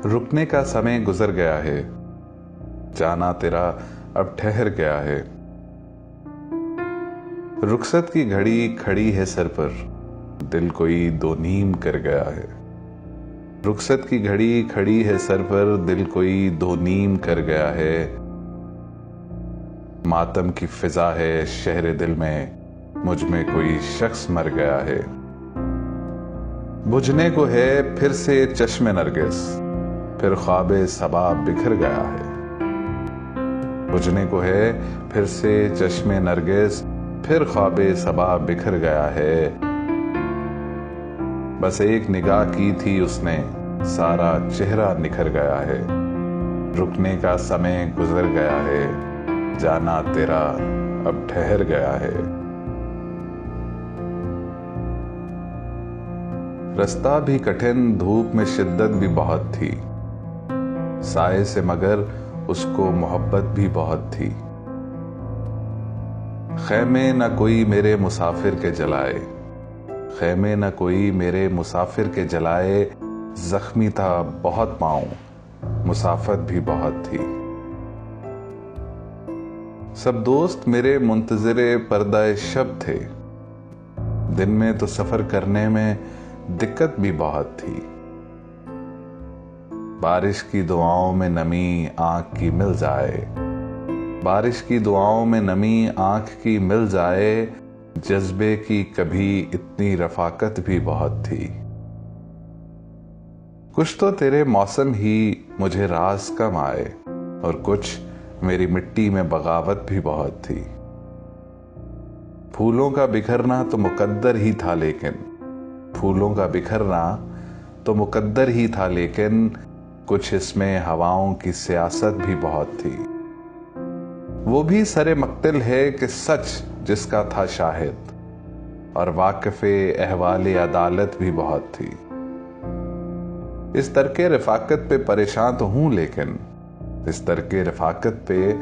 रुकने का समय गुजर गया है, जाना तेरा अब ठहर गया है। रुखसत की घड़ी खड़ी है सर पर, दिल कोई दो नीम कर गया है। रुखसत की घड़ी खड़ी है सर पर, दिल कोई दो नीम कर गया है। मातम की फिजा है शहरे दिल में, मुझ में कोई शख्स मर गया है। बुझने को है फिर से चश्मे नरगिस, फिर ख्वाबे सबा बिखर गया है। बुझने को है फिर से चश्मे नरगिस, फिर ख्वाबे सबा बिखर गया है। बस एक निगाह की थी उसने, सारा चेहरा निखर गया है। रुकने का समय गुजर गया है, जाना तेरा अब ठहर गया है। रास्ता भी कठिन, धूप में शिद्दत भी बहुत थी। साए से मगर उसको मोहब्बत भी बहुत थी। खैमे न कोई मेरे मुसाफिर के जलाए, खैमे न कोई मेरे मुसाफिर के जलाए। जख्मी था बहुत पाँव, मुसाफत भी बहुत थी। सब दोस्त मेरे मुंतज़िरे पर्दा शब थे, दिन में तो सफर करने में दिक्कत भी बहुत थी। बारिश की दुआओं में नमी आंख की मिल जाए, बारिश की दुआओं में नमी आंख की मिल जाए। जज्बे की कभी इतनी रफाकत भी बहुत थी। कुछ तो तेरे मौसम ही मुझे रास कम आए, और कुछ मेरी मिट्टी में बगावत भी बहुत थी। फूलों का बिखरना तो मुकद्दर ही था, लेकिन फूलों का बिखरना तो मुकद्दर ही था, लेकिन कुछ इसमें हवाओं की सियासत भी बहुत थी। वो भी सरे मक्तिल है कि सच जिसका था शाहिद, और वाक़िफ़े अहवाले अदालत भी बहुत थी। इस तरके रफ़ाकत पे परेशान तो हूं, लेकिन इस तरके रफ़ाकत पे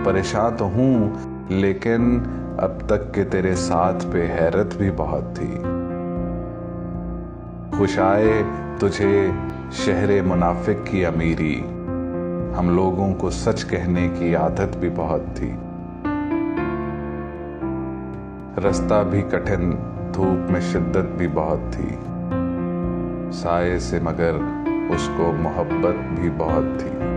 परेशान तो हूं, लेकिन अब तक के तेरे साथ पे हैरत भी बहुत थी। खुश आए तुझे शहरे मुनाफिक की अमीरी, हम लोगों को सच कहने की आदत भी बहुत थी। रास्ता भी कठिन, धूप में शिद्दत भी बहुत थी। साए से मगर उसको मोहब्बत भी बहुत थी।